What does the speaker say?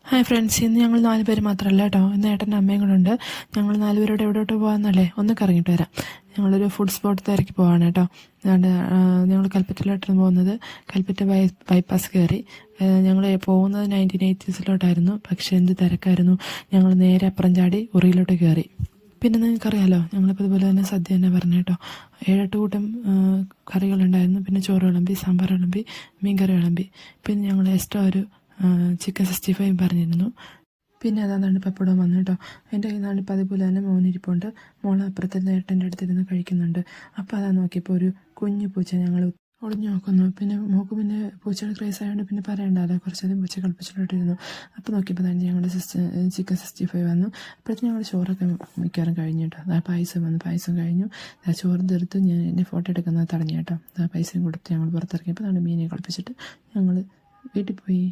Hi friends, ഇന്ന് ഞങ്ങൾ 4 പേര് മാത്രമല്ല കേട്ടോ. ഇന്ന് ഏട്ടൻ്റെ അമ്മയും കൂടെ ഉണ്ട്. ഞങ്ങൾ 4 പേരോട് എവിടോട്ട് പോകാമെന്നല്ലേ, ഒന്ന് കറങ്ങിയിട്ട് വരാം. ഞങ്ങളൊരു ഫുഡ് സ്പോട്ട് തിരക്കി പോവാണ് കേട്ടോ. അതുകൊണ്ട് ഞങ്ങൾ കൽപ്പറ്റയിലോട്ടാണ് പോകുന്നത്. കൽപ്പറ്റ ബൈപ്പാസ് കയറി ഞങ്ങൾ പോകുന്നത് 1980s പക്ഷെ എന്ത് തിരക്കായിരുന്നു. ഞങ്ങൾ നേരെ അപ്പുറം ചാടി ഉറിയിലോട്ട് കയറി. പിന്നെ നിങ്ങൾക്കറിയാലോ, ഞങ്ങളിപ്പോൾ ഇതുപോലെ തന്നെ സദ്യ തന്നെ പറഞ്ഞു കേട്ടോ. 7-8 കൂട്ടം കറികളുണ്ടായിരുന്നു. പിന്നെ ചോറ് വിളമ്പി, സാമ്പാർ വിളമ്പി, മീൻകറി വിളമ്പി. പിന്നെ ഞങ്ങൾ എക്സ്ട്രാ ഒരു ചിക്കൻ 65 പറഞ്ഞിരുന്നു. പിന്നെ അതാണ്ട് പപ്പടം വന്നു കേട്ടോ. എൻ്റെ കയ്യിൽ നിന്നാണ് ഇപ്പം അതുപോലെ തന്നെ മോനിരിപ്പുണ്ട്. മോൾ അപ്പുറത്തെ ഏട്ടൻ്റെ അടുത്തിരുന്ന് കഴിക്കുന്നുണ്ട്. അപ്പോൾ അതാ നോക്കിയപ്പോൾ ഒരു കുഞ്ഞു പൂച്ച ഞങ്ങൾ ഒളിഞ്ഞു നോക്കുന്നു. പിന്നെ മോക്ക് പിന്നെ പൂച്ചയുടെ ക്രേസ് ആയതുകൊണ്ട് പിന്നെ പറയണ്ടല്ലോ, കുറച്ചധികം പൂച്ച കളിപ്പിച്ചിട്ടിരുന്നു. അപ്പോൾ നോക്കിയപ്പോൾ തന്നെ ഞങ്ങളുടെ ചിക്കൻ 65 വന്നു. അപ്പോഴത്തേക്കും ഞങ്ങൾ ചോറൊക്കെ മിക്കവാറും കഴിഞ്ഞു കേട്ടോ. പായസം വന്നു, പായസം കഴിഞ്ഞു. ചോറ് തീർത്ത് ഞാൻ എൻ്റെ ഫോട്ടോ എടുക്കുന്നത് തടഞ്ഞു കേട്ടോ. പൈസയും കൊടുത്ത് ഞങ്ങൾ പുറത്തിറങ്ങിയപ്പോൾ നമ്മുടെ മീനെ കളിപ്പിച്ചിട്ട് ഞങ്ങൾ വീട്ടിൽ പോയി.